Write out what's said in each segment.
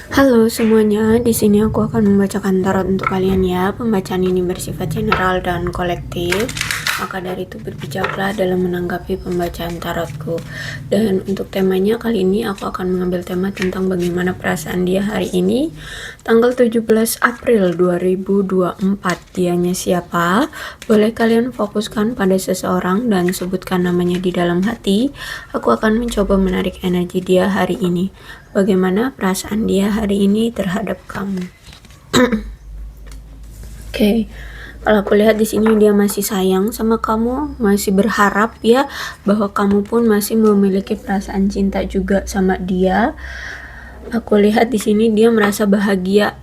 Halo semuanya, di sini aku akan membacakan tarot untuk kalian ya. Pembacaan ini bersifat general dan kolektif. Maka dari itu berbijaklah dalam menanggapi pembacaan tarotku. Dan untuk temanya kali ini aku akan mengambil tema tentang bagaimana perasaan dia hari ini. Tanggal 17 April 2024. Dianya siapa? Boleh kalian fokuskan pada seseorang dan sebutkan namanya di dalam hati. Aku akan mencoba menarik energi dia hari ini. Bagaimana perasaan dia hari ini terhadap kamu? Oke. Kalau aku lihat di sini dia masih sayang sama kamu, masih berharap ya bahwa kamu pun masih memiliki perasaan cinta juga sama dia. Aku lihat di sini dia merasa bahagia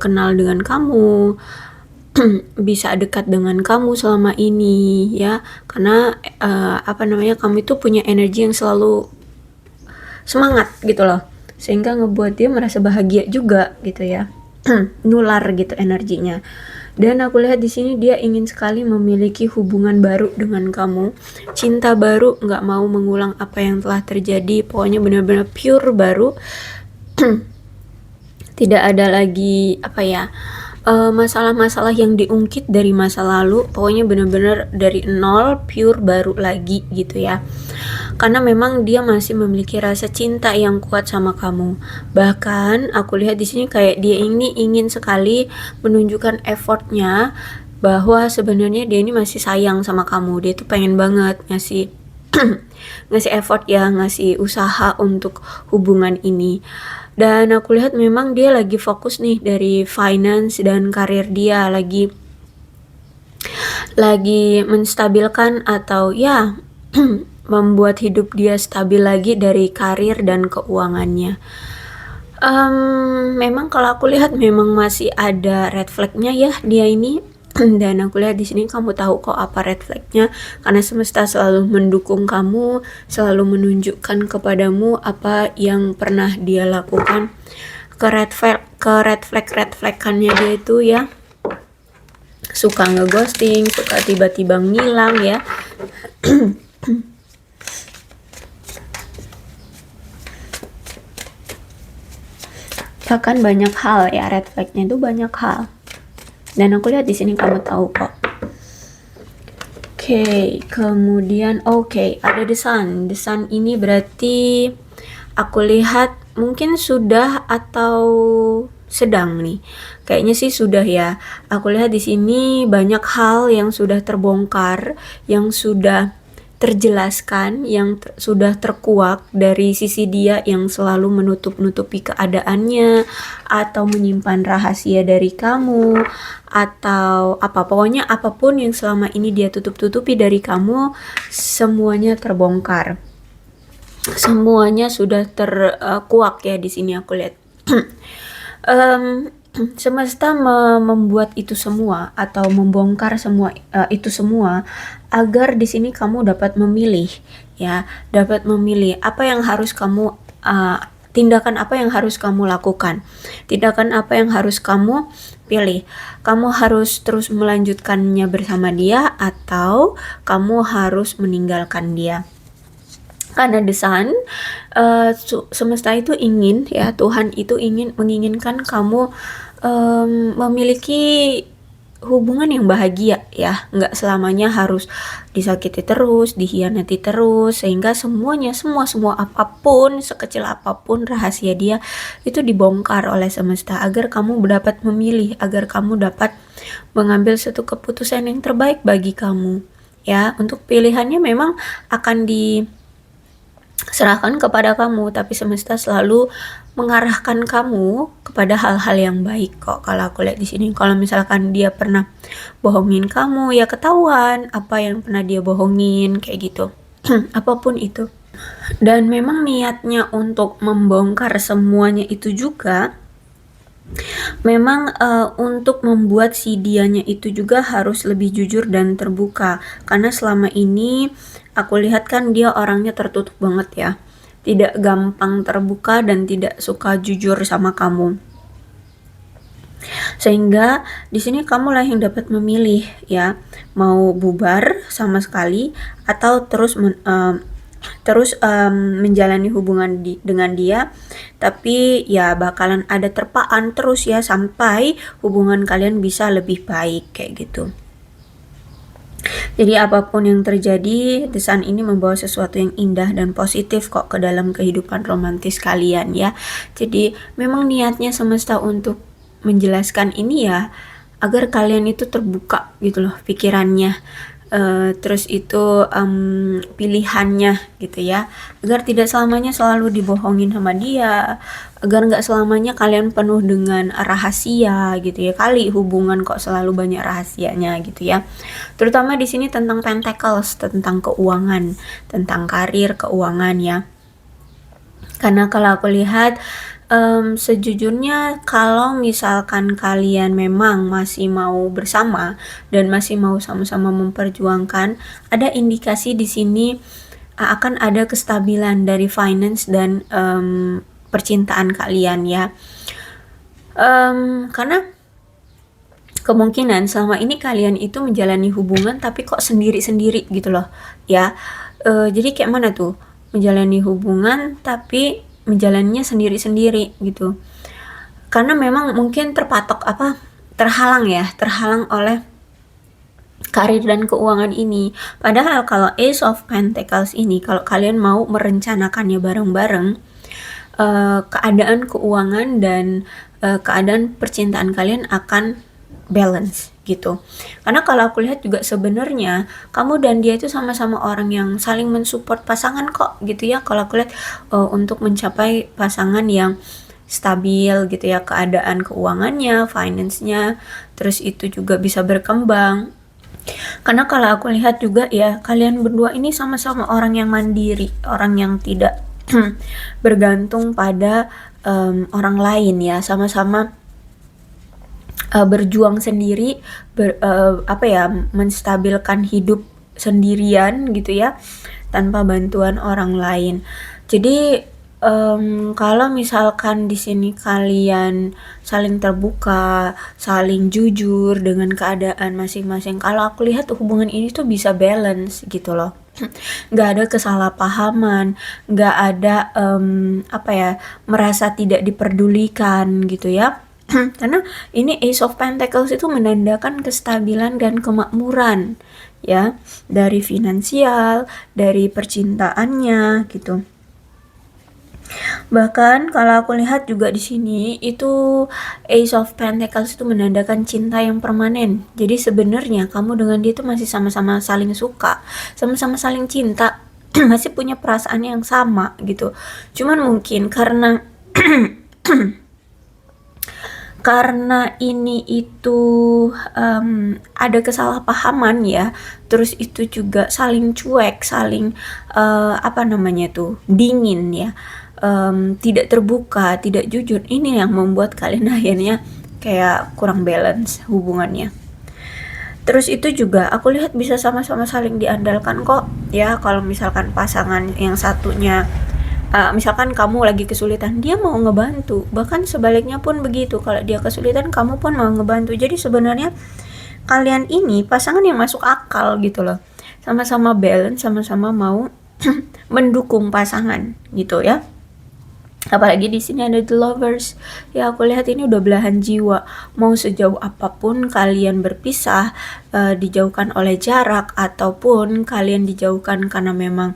kenal dengan kamu, bisa dekat dengan kamu selama ini ya, karena kamu itu punya energi yang selalu semangat gitu loh, sehingga ngebuat dia merasa bahagia juga gitu ya. Nular gitu energinya. Dan aku lihat di sini dia ingin sekali memiliki hubungan baru dengan kamu, cinta baru, nggak mau mengulang apa yang telah terjadi, pokoknya benar-benar pure baru. Tidak ada lagi masalah-masalah yang diungkit dari masa lalu, pokoknya benar-benar dari nol, pure baru lagi gitu ya. Karena memang dia masih memiliki rasa cinta yang kuat sama kamu. Bahkan aku lihat di sini kayak dia ini ingin sekali menunjukkan effortnya bahwa sebenarnya dia ini masih sayang sama kamu. Dia tuh pengen banget ngasih ngasih effort ya, ngasih usaha untuk hubungan ini. Dan aku lihat memang dia lagi fokus nih dari finance dan karir dia, lagi menstabilkan atau ya membuat hidup dia stabil lagi dari karir dan keuangannya. Memang kalau aku lihat memang masih ada red flagnya ya dia ini. Dan aku lihat di sini kamu tahu kok apa red flagnya, karena semesta selalu mendukung kamu, selalu menunjukkan kepadamu apa yang pernah dia lakukan. Ke red flag-kannya dia itu ya, suka ngeghosting, suka tiba-tiba ngilang ya. Bahkan banyak hal ya, red flagnya itu banyak hal. Dan aku lihat di sini kamu tahu kok. Oke, kemudian ada the sun. The sun ini berarti aku lihat mungkin sudah atau sedang nih. Kayaknya sih sudah ya. Aku lihat di sini banyak hal yang sudah terbongkar, yang sudah terjelaskan, yang sudah terkuak dari sisi dia yang selalu menutup-nutupi keadaannya atau menyimpan rahasia dari kamu atau pokoknya apapun yang selama ini dia tutup-tutupi dari kamu, semuanya terbongkar. Semuanya sudah terkuak ya di sini aku lihat. Semesta membuat itu semua atau membongkar semua itu semua agar di sini kamu dapat memilih ya, dapat memilih apa yang harus kamu tindakan apa yang harus kamu lakukan, tindakan apa yang harus kamu pilih. Kamu harus terus melanjutkannya bersama dia atau kamu harus meninggalkan dia. Karena desain semesta itu ingin ya, Tuhan itu menginginkan kamu memiliki hubungan yang bahagia ya, nggak selamanya harus disakiti terus, dihianati terus, sehingga semua apapun, sekecil apapun rahasia dia itu dibongkar oleh semesta agar kamu dapat memilih, agar kamu dapat mengambil satu keputusan yang terbaik bagi kamu ya. Untuk pilihannya memang akan serahkan kepada kamu, tapi semesta selalu mengarahkan kamu kepada hal-hal yang baik kok. Kalau aku lihat di sini, kalau misalkan dia pernah bohongin kamu, ya ketahuan apa yang pernah dia bohongin kayak gitu. Apapun itu. Dan memang niatnya untuk membongkar semuanya itu juga memang untuk membuat si dianya itu juga harus lebih jujur dan terbuka, karena selama ini aku lihat kan dia orangnya tertutup banget ya, tidak gampang terbuka dan tidak suka jujur sama kamu. Sehingga di sini kamulah yang dapat memilih ya, mau bubar sama sekali atau terus terus menjalani hubungan dengan dia, tapi ya bakalan ada terpaan terus ya sampai hubungan kalian bisa lebih baik kayak gitu. Jadi apapun yang terjadi, The Sun ini membawa sesuatu yang indah dan positif kok ke dalam kehidupan romantis kalian ya. Jadi memang niatnya semesta untuk menjelaskan ini ya agar kalian itu terbuka gitu loh pikirannya. Terus itu pilihannya gitu ya, agar tidak selamanya selalu dibohongin sama dia, agar nggak selamanya kalian penuh dengan rahasia gitu ya. Kali hubungan kok selalu banyak rahasianya gitu ya, terutama di sini tentang pentacles, tentang keuangan, tentang karir, keuangan ya. Karena kalau aku lihat sejujurnya kalau misalkan kalian memang masih mau bersama dan masih mau sama-sama memperjuangkan, ada indikasi di sini akan ada kestabilan dari finance dan percintaan kalian ya. Karena kemungkinan selama ini kalian itu menjalani hubungan tapi kok sendiri-sendiri gitu loh ya. Jadi kayak mana tuh menjalani hubungan tapi menjalannya sendiri-sendiri gitu, karena memang mungkin terhalang oleh karir dan keuangan ini. Padahal kalau Ace of Pentacles ini, kalau kalian mau merencanakannya bareng-bareng, keadaan keuangan dan keadaan percintaan kalian akan balance gitu. Karena kalau aku lihat juga sebenarnya kamu dan dia itu sama-sama orang yang saling mensupport pasangan kok gitu ya. Kalau aku lihat untuk mencapai pasangan yang stabil gitu ya, keadaan keuangannya, finance-nya, terus itu juga bisa berkembang. Karena kalau aku lihat juga ya, kalian berdua ini sama-sama orang yang mandiri, orang yang tidak bergantung pada orang lain ya, sama-sama berjuang sendiri, menstabilkan hidup sendirian gitu ya, tanpa bantuan orang lain. Jadi kalau misalkan di sini kalian saling terbuka, saling jujur dengan keadaan masing-masing, kalau aku lihat hubungan ini tuh bisa balance gitu loh. Nggak ada kesalahpahaman, nggak ada merasa tidak diperdulikan gitu ya. Karena ini Ace of Pentacles itu menandakan kestabilan dan kemakmuran ya, dari finansial, dari percintaannya gitu. Bahkan kalau aku lihat juga di sini itu Ace of Pentacles itu menandakan cinta yang permanen. Jadi sebenarnya kamu dengan dia itu masih sama-sama saling suka, sama-sama saling cinta, masih punya perasaan yang sama gitu. Cuman mungkin karena karena ini itu ada kesalahpahaman ya, terus itu juga saling cuek, saling dingin ya, tidak terbuka, tidak jujur. Ini yang membuat kalian akhirnya kayak kurang balance hubungannya. Terus itu juga aku lihat bisa sama-sama saling diandalkan kok ya. Kalau misalkan pasangan yang satunya misalkan kamu lagi kesulitan, dia mau ngebantu. Bahkan sebaliknya pun begitu, kalau dia kesulitan kamu pun mau ngebantu. Jadi sebenarnya kalian ini pasangan yang masuk akal gitu loh, sama-sama balance, sama-sama mau mendukung pasangan gitu ya. Apalagi di sini ada The Lovers ya, aku lihat ini udah belahan jiwa. Mau sejauh apapun kalian berpisah, dijauhkan oleh jarak, ataupun kalian dijauhkan karena memang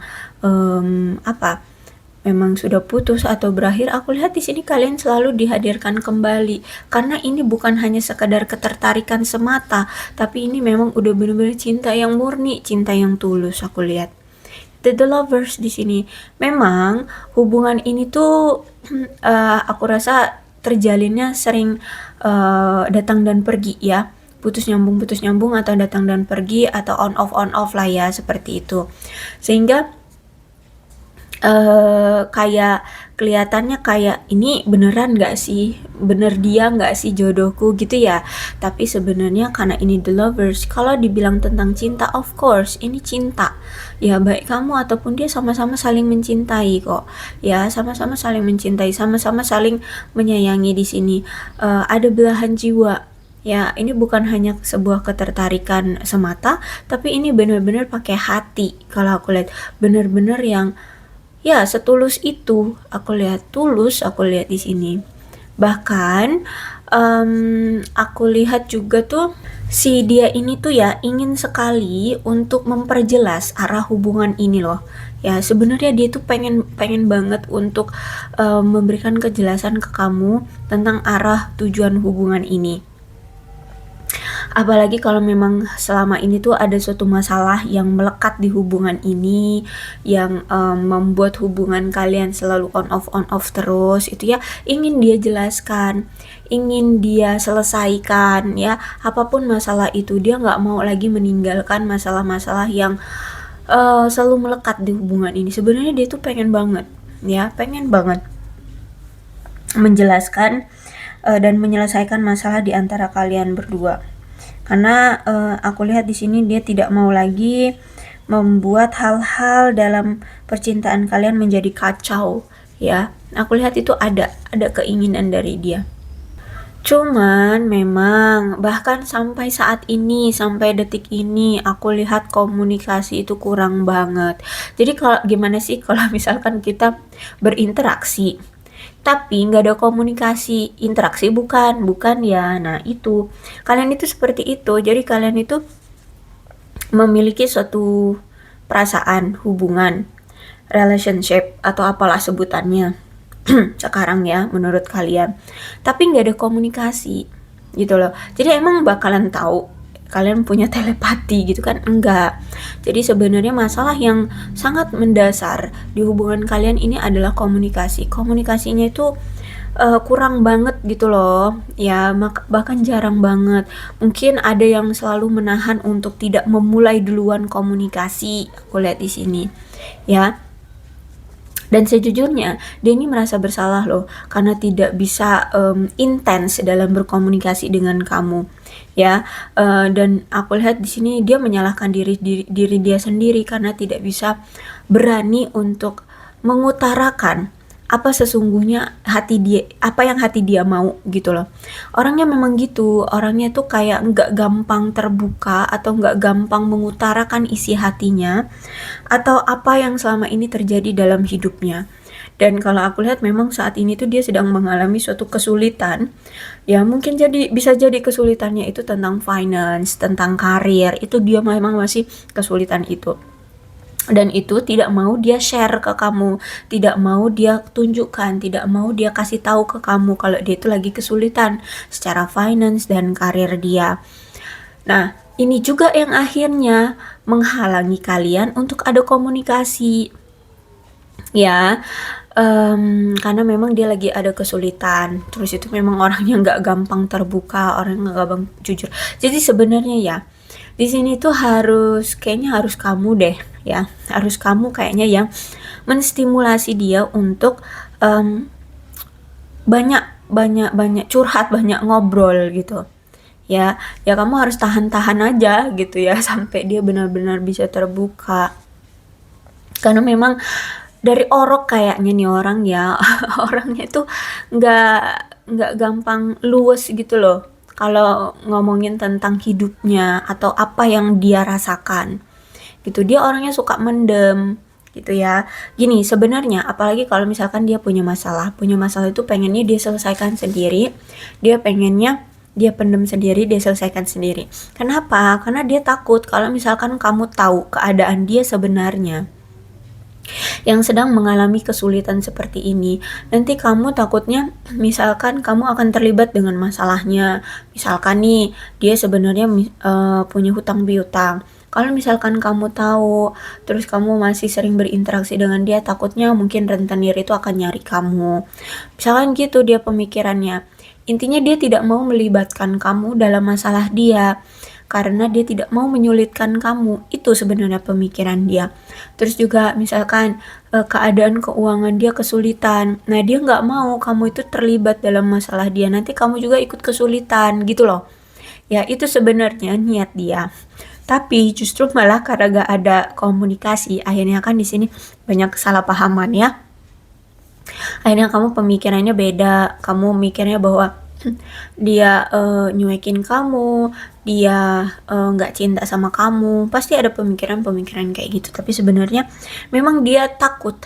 memang sudah putus atau berakhir, aku lihat di sini kalian selalu dihadirkan kembali, karena ini bukan hanya sekadar ketertarikan semata, tapi ini memang udah benar-benar cinta yang murni, cinta yang tulus. Aku lihat The Lovers di sini. Memang hubungan ini tuh aku rasa terjalinnya sering datang dan pergi ya, putus nyambung atau datang dan pergi, atau on off lah ya, seperti itu. Sehingga kayak kelihatannya kayak ini beneran gak sih, bener dia gak sih jodohku gitu ya. Tapi sebenarnya karena ini The Lovers, kalau dibilang tentang cinta, of course ini cinta ya, baik kamu ataupun dia sama-sama saling mencintai kok ya, sama-sama saling mencintai, sama-sama saling menyayangi. Di sini ada belahan jiwa Ya, ini bukan hanya sebuah ketertarikan semata, tapi ini benar-benar pakai hati. Kalau aku lihat benar-benar yang ya setulus itu, aku lihat tulus, aku lihat di sini. Bahkan aku lihat juga tuh si dia ini tuh ya ingin sekali untuk memperjelas arah hubungan ini loh. Ya sebenarnya dia tuh pengen pengen banget untuk memberikan kejelasan ke kamu tentang arah tujuan hubungan ini. Apalagi kalau memang selama ini tuh ada suatu masalah yang melekat di hubungan ini, yang membuat hubungan kalian selalu on off terus, itu ya ingin dia jelaskan, ingin dia selesaikan ya, apapun masalah itu dia nggak mau lagi meninggalkan masalah-masalah yang selalu melekat di hubungan ini. Sebenarnya dia tuh pengen banget ya, pengen banget menjelaskan dan menyelesaikan masalah di antara kalian berdua. Karena aku lihat di sini dia tidak mau lagi membuat hal-hal dalam percintaan kalian menjadi kacau, ya. Aku lihat itu ada keinginan dari dia. Cuman memang bahkan sampai saat ini, sampai detik ini aku lihat komunikasi itu kurang banget. Jadi kalau gimana sih kalau misalkan kita berinteraksi tapi nggak ada komunikasi, interaksi bukan ya. Nah itu kalian itu seperti itu, jadi kalian itu memiliki suatu perasaan, hubungan, relationship atau apalah sebutannya sekarang ya menurut kalian, tapi nggak ada komunikasi gitu loh. Jadi emang bakalan tahu kalian punya telepati gitu kan? Enggak. Jadi sebenarnya masalah yang sangat mendasar di hubungan kalian ini adalah komunikasi. Komunikasinya itu kurang banget gitu loh ya, bahkan jarang banget. Mungkin ada yang selalu menahan untuk tidak memulai duluan komunikasi, aku lihat di sini ya. Dan sejujurnya dia ini merasa bersalah loh karena tidak bisa intens dalam berkomunikasi dengan kamu ya. Dan aku lihat di sini dia menyalahkan diri dia sendiri karena tidak bisa berani untuk mengutarakan apa sesungguhnya hati dia, apa yang hati dia mau gitu loh. Orangnya memang gitu, orangnya tuh kayak nggak gampang terbuka atau nggak gampang mengutarakan isi hatinya atau apa yang selama ini terjadi dalam hidupnya. Dan kalau aku lihat memang saat ini tuh dia sedang mengalami suatu kesulitan. Ya mungkin bisa jadi kesulitannya itu tentang finance, tentang karir. Itu dia memang masih kesulitan itu. Dan itu tidak mau dia share ke kamu, tidak mau dia tunjukkan, tidak mau dia kasih tahu ke kamu kalau dia itu lagi kesulitan secara finance dan karir dia. Nah, ini juga yang akhirnya menghalangi kalian untuk ada komunikasi. Ya, karena memang dia lagi ada kesulitan. Terus itu memang orangnya nggak gampang terbuka, orang nggak gampang jujur. Jadi sebenarnya ya, di sini tuh kayaknya harus kamu deh ya, harus kamu kayaknya yang menstimulasi dia untuk banyak banyak banyak curhat, banyak ngobrol gitu. Ya, ya kamu harus tahan-tahan aja gitu ya sampai dia benar-benar bisa terbuka. Karena memang dari orok kayaknya nih orang ya, orangnya itu nggak nggak gampang luwes gitu loh. Kalau ngomongin tentang hidupnya atau apa yang dia rasakan, gitu dia orangnya suka mendem gitu ya. Gini sebenarnya apalagi kalau misalkan dia punya masalah itu pengennya dia selesaikan sendiri, dia pengennya dia pendem sendiri, dia selesaikan sendiri. Kenapa? Karena dia takut kalau misalkan kamu tahu keadaan dia sebenarnya yang sedang mengalami kesulitan seperti ini, nanti kamu takutnya misalkan kamu akan terlibat dengan masalahnya. Misalkan nih dia sebenarnya punya hutang piutang, kalau misalkan kamu tahu terus kamu masih sering berinteraksi dengan dia, takutnya mungkin rentenir itu akan nyari kamu, misalkan gitu dia pemikirannya. Intinya dia tidak mau melibatkan kamu dalam masalah dia karena dia tidak mau menyulitkan kamu. Itu sebenarnya pemikiran dia. Terus juga misalkan keadaan keuangan dia kesulitan, nah dia nggak mau kamu itu terlibat dalam masalah dia, nanti kamu juga ikut kesulitan gitu loh ya. Itu sebenarnya niat dia, tapi justru malah karena gak ada komunikasi akhirnya kan di sini banyak kesalahpahaman ya. Akhirnya kamu pemikirannya beda, kamu mikirnya bahwa dia nyuekin kamu, dia nggak cinta sama kamu, pasti ada pemikiran-pemikiran kayak gitu. Tapi sebenarnya memang dia takut,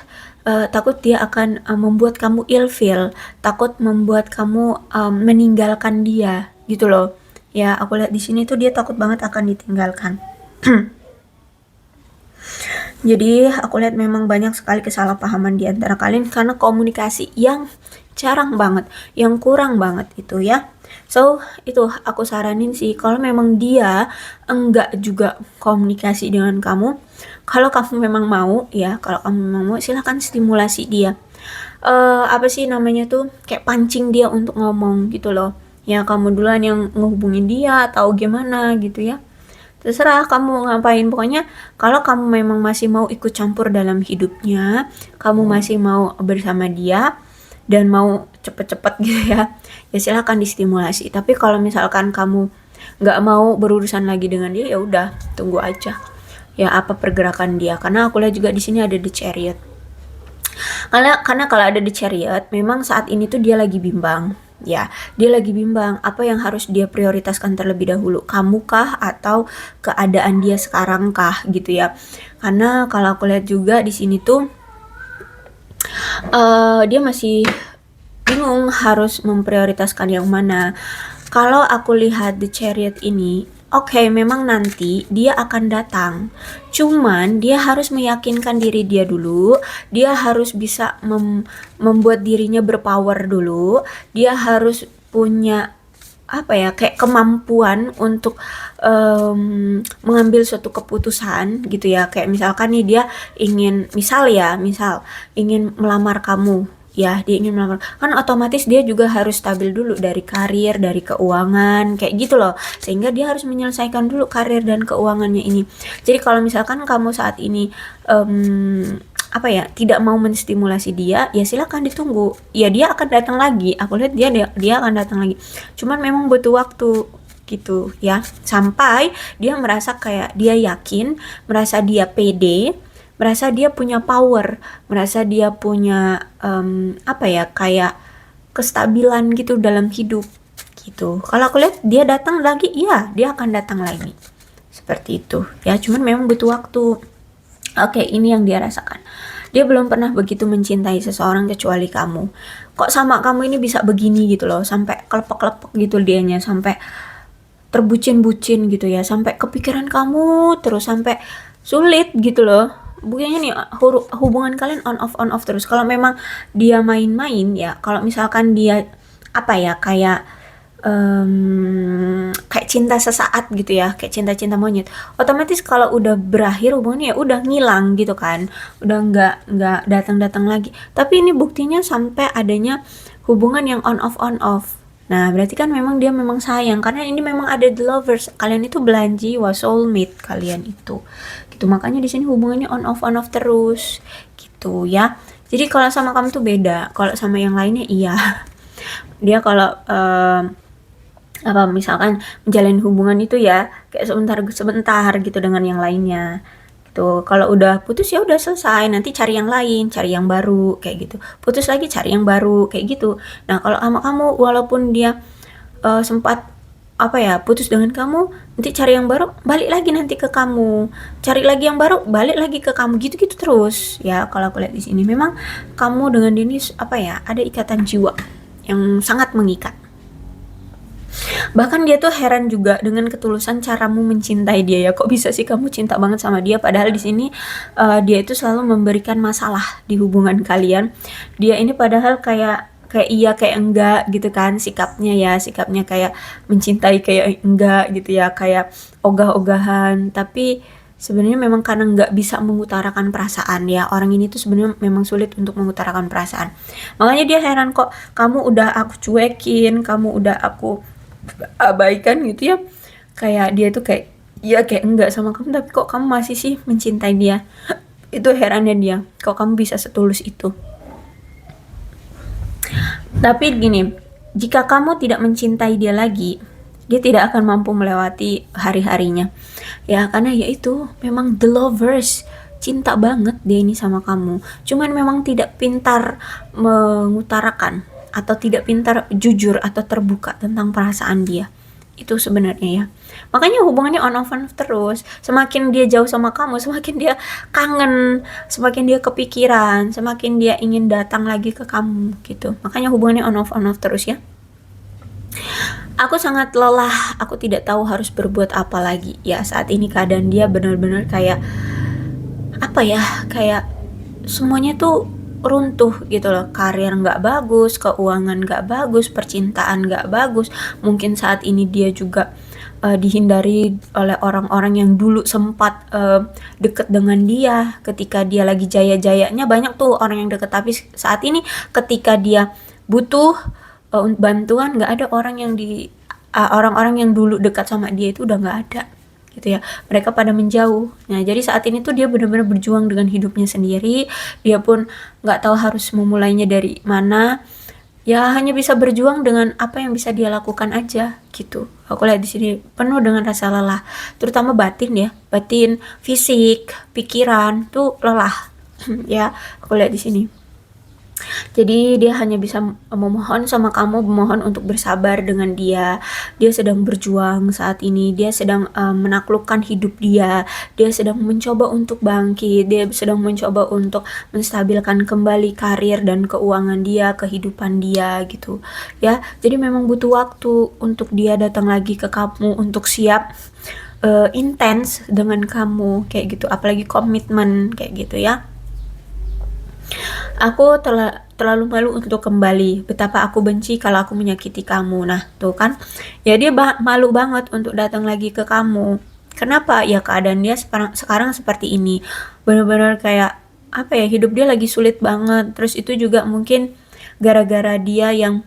takut dia akan membuat kamu ilfeel, takut membuat kamu meninggalkan dia gitu loh. Ya aku lihat di sini tuh dia takut banget akan ditinggalkan. Jadi aku lihat memang banyak sekali kesalahpahaman di antara kalian karena komunikasi yang jarang banget, yang kurang banget itu ya. So, itu aku saranin sih kalau memang dia enggak juga komunikasi dengan kamu, kalau kamu memang mau ya, kalau kamu memang mau silahkan stimulasi dia. Apa sih namanya tuh, kayak pancing dia untuk ngomong gitu loh. Ya kamu duluan yang ngehubungin dia atau gimana gitu ya. Terserah kamu ngapain, pokoknya kalau kamu memang masih mau ikut campur dalam hidupnya, kamu masih mau bersama dia dan mau cepet-cepet gitu ya silahkan distimulasi. Tapi kalau misalkan kamu nggak mau berurusan lagi dengan dia, ya udah tunggu aja ya apa pergerakan dia. Karena aku lihat juga di sini ada The Chariot. Karena kalau ada The Chariot, memang saat ini tuh dia lagi bimbang. Ya, dia lagi bimbang apa yang harus dia prioritaskan terlebih dahulu, kamu kah atau keadaan dia sekarang kah gitu ya. Karena kalau aku lihat juga di sini tuh dia masih bingung harus memprioritaskan yang mana. Kalau aku lihat The Chariot ini, oke, memang nanti dia akan datang. Cuman dia harus meyakinkan diri dia dulu, dia harus bisa membuat dirinya berpower dulu, dia harus punya apa ya, kayak kemampuan untuk mengambil suatu keputusan gitu ya. Kayak misalkan nih dia misal ingin melamar kamu. Ya, dia ingin melamar. Kan otomatis dia juga harus stabil dulu dari karir, dari keuangan, kayak gitu loh. Sehingga dia harus menyelesaikan dulu karir dan keuangannya ini. Jadi kalau misalkan kamu saat ini apa ya, tidak mau menstimulasi dia, ya silakan ditunggu. Ya dia akan datang lagi. Aku lihat dia akan datang lagi. Cuman memang butuh waktu gitu ya. Sampai dia merasa kayak dia yakin, merasa dia pede, merasa dia punya power, merasa dia punya apa ya, kayak kestabilan gitu dalam hidup gitu. Kalau aku lihat dia datang lagi, iya dia akan datang lagi seperti itu ya. Cuman memang butuh waktu. Oke, ini yang dia rasakan. Dia belum pernah begitu mencintai seseorang kecuali kamu. Kok sama kamu ini bisa begini gitu loh, sampai kelepek-kelepek gitu dianya, sampai terbucin-bucin gitu ya, sampai kepikiran kamu terus, sampai sulit gitu loh. Buktinya nih hubungan kalian on off terus. Kalau memang dia main-main ya, kalau misalkan dia apa ya, kayak cinta sesaat gitu ya, kayak cinta-cinta monyet, otomatis kalau udah berakhir hubungannya ya udah ngilang gitu kan, udah nggak datang-datang lagi. Tapi ini buktinya sampai adanya hubungan yang on off. Nah berarti kan memang dia memang sayang, karena ini memang ada the lovers, kalian itu belanjiwa, soulmate kalian itu gitu. Makanya di sini hubungannya on off terus gitu ya. Jadi kalau sama kamu tuh beda, kalau sama yang lainnya iya. Dia kalau apa misalkan menjalin hubungan itu ya kayak sebentar gitu dengan yang lainnya gitu. Kalau udah putus ya udah selesai, nanti cari yang lain, cari yang baru kayak gitu. Putus lagi cari yang baru kayak gitu. Nah kalau sama kamu walaupun dia sempat apa ya putus dengan kamu, nanti cari yang baru, balik lagi nanti ke kamu, cari lagi yang baru, balik lagi ke kamu, gitu-gitu terus ya. Kalau aku lihat di sini memang kamu dengan Dennis apa ya, ada ikatan jiwa yang sangat mengikat. Bahkan dia tuh heran juga dengan ketulusan caramu mencintai dia ya. Kok bisa sih kamu cinta banget sama dia, padahal di sini dia itu selalu memberikan masalah di hubungan kalian. Dia ini padahal kayak iya kayak enggak gitu kan sikapnya kayak mencintai kayak enggak gitu ya, kayak ogah-ogahan. Tapi sebenarnya memang karena nggak bisa mengutarakan perasaan ya, orang ini tuh sebenarnya memang sulit untuk mengutarakan perasaan. Makanya dia heran, kok kamu udah aku cuekin, kamu udah aku abaikan gitu ya, kayak dia tuh kayak ya kayak enggak sama kamu, tapi kok kamu masih sih mencintai dia. Itu herannya dia, kok kamu bisa setulus itu. Tapi gini, jika kamu tidak mencintai dia lagi, dia tidak akan mampu melewati hari-harinya ya, karena ya itu memang the lovers, cinta banget dia ini sama kamu, cuman memang tidak pintar mengutarakan atau tidak pintar jujur atau terbuka tentang perasaan dia. Itu sebenarnya ya. Makanya hubungannya on off terus. Semakin dia jauh sama kamu, semakin dia kangen, semakin dia kepikiran, semakin dia ingin datang lagi ke kamu gitu. Makanya hubungannya on off terus ya. Aku sangat lelah, aku tidak tahu harus berbuat apa lagi. Ya, saat ini keadaan dia benar-benar kayak apa ya? Kayak semuanya tuh runtuh gitu loh. Karir nggak bagus, keuangan nggak bagus, percintaan nggak bagus. Mungkin saat ini dia juga dihindari oleh orang-orang yang dulu sempat deket dengan dia ketika dia lagi jaya-jayanya. Banyak tuh orang yang deket, tapi saat ini ketika dia butuh bantuan, nggak ada orang yang orang-orang yang dulu dekat sama dia itu udah nggak ada gitu ya. Mereka pada menjauh. Nah, jadi saat ini tuh dia benar-benar berjuang dengan hidupnya sendiri. Dia pun nggak tahu harus memulainya dari mana. Ya hanya bisa berjuang dengan apa yang bisa dia lakukan aja gitu. Aku lihat di sini penuh dengan rasa lelah, terutama batin ya, batin, fisik, pikiran tuh lelah. Ya, aku lihat di sini. Jadi dia hanya bisa memohon sama kamu, memohon untuk bersabar dengan dia. Dia sedang berjuang saat ini, dia sedang menaklukkan hidup dia. Dia sedang mencoba untuk bangkit, dia sedang mencoba untuk menstabilkan kembali karir dan keuangan dia, kehidupan dia gitu. Ya, jadi memang butuh waktu untuk dia datang lagi ke kamu untuk siap intens dengan kamu kayak gitu, apalagi komitmen kayak gitu ya. Aku terlalu malu untuk kembali. Betapa aku benci kalau aku menyakiti kamu. Nah, tuh kan. Ya dia malu banget untuk datang lagi ke kamu. Kenapa? Ya keadaan dia sekarang seperti ini. Benar-benar kayak apa ya? Hidup dia lagi sulit banget. Terus itu juga mungkin gara-gara dia yang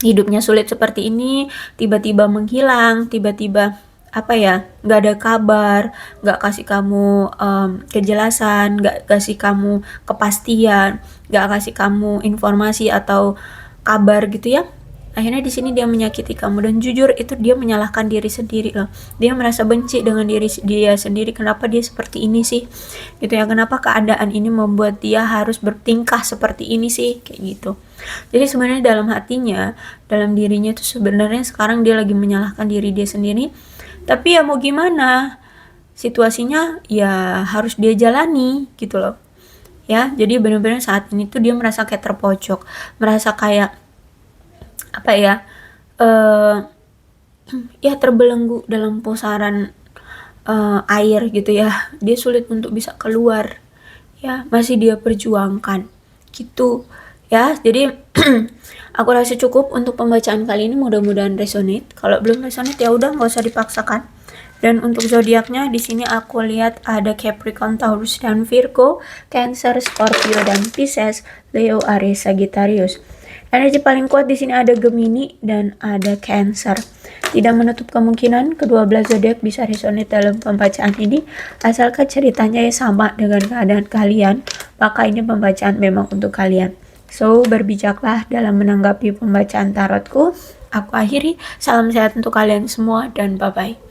hidupnya sulit seperti ini, tiba-tiba menghilang, tiba-tiba apa ya, nggak ada kabar, nggak kasih kamu kejelasan, nggak kasih kamu kepastian, nggak kasih kamu informasi atau kabar gitu ya. Akhirnya di sini dia menyakiti kamu, dan jujur itu dia menyalahkan diri sendiri loh. Dia merasa benci dengan diri dia sendiri. Kenapa dia seperti ini sih? Gitu ya. Kenapa keadaan ini membuat dia harus bertingkah seperti ini sih? Kayak gitu. Jadi sebenarnya dalam hatinya, dalam dirinya tuh sebenarnya sekarang dia lagi menyalahkan diri dia sendiri. Tapi ya mau gimana? Situasinya ya harus dia jalani gitu loh. Ya, jadi benar-benar saat ini tuh dia merasa kayak terpojok, merasa kayak apa ya? Ya terbelenggu dalam pusaran air gitu ya. Dia sulit untuk bisa keluar. Ya, masih dia perjuangkan gitu. Ya, jadi aku rasa cukup untuk pembacaan kali ini, mudah-mudahan resonate. Kalau belum resonate ya udah nggak usah dipaksakan. Dan untuk zodiaknya di sini aku lihat ada Capricorn, Taurus dan Virgo, Cancer, Scorpio dan Pisces, Leo, Aries, Sagittarius. Energi paling kuat di sini ada Gemini dan ada Cancer. Tidak menutup kemungkinan kedua belas zodiak bisa resonate dalam pembacaan ini, asalkan ceritanya ya sama dengan keadaan kalian, maka ini pembacaan memang untuk kalian. So, berbijaklah dalam menanggapi pembacaan tarotku. Aku akhiri, salam sehat untuk kalian semua dan bye-bye.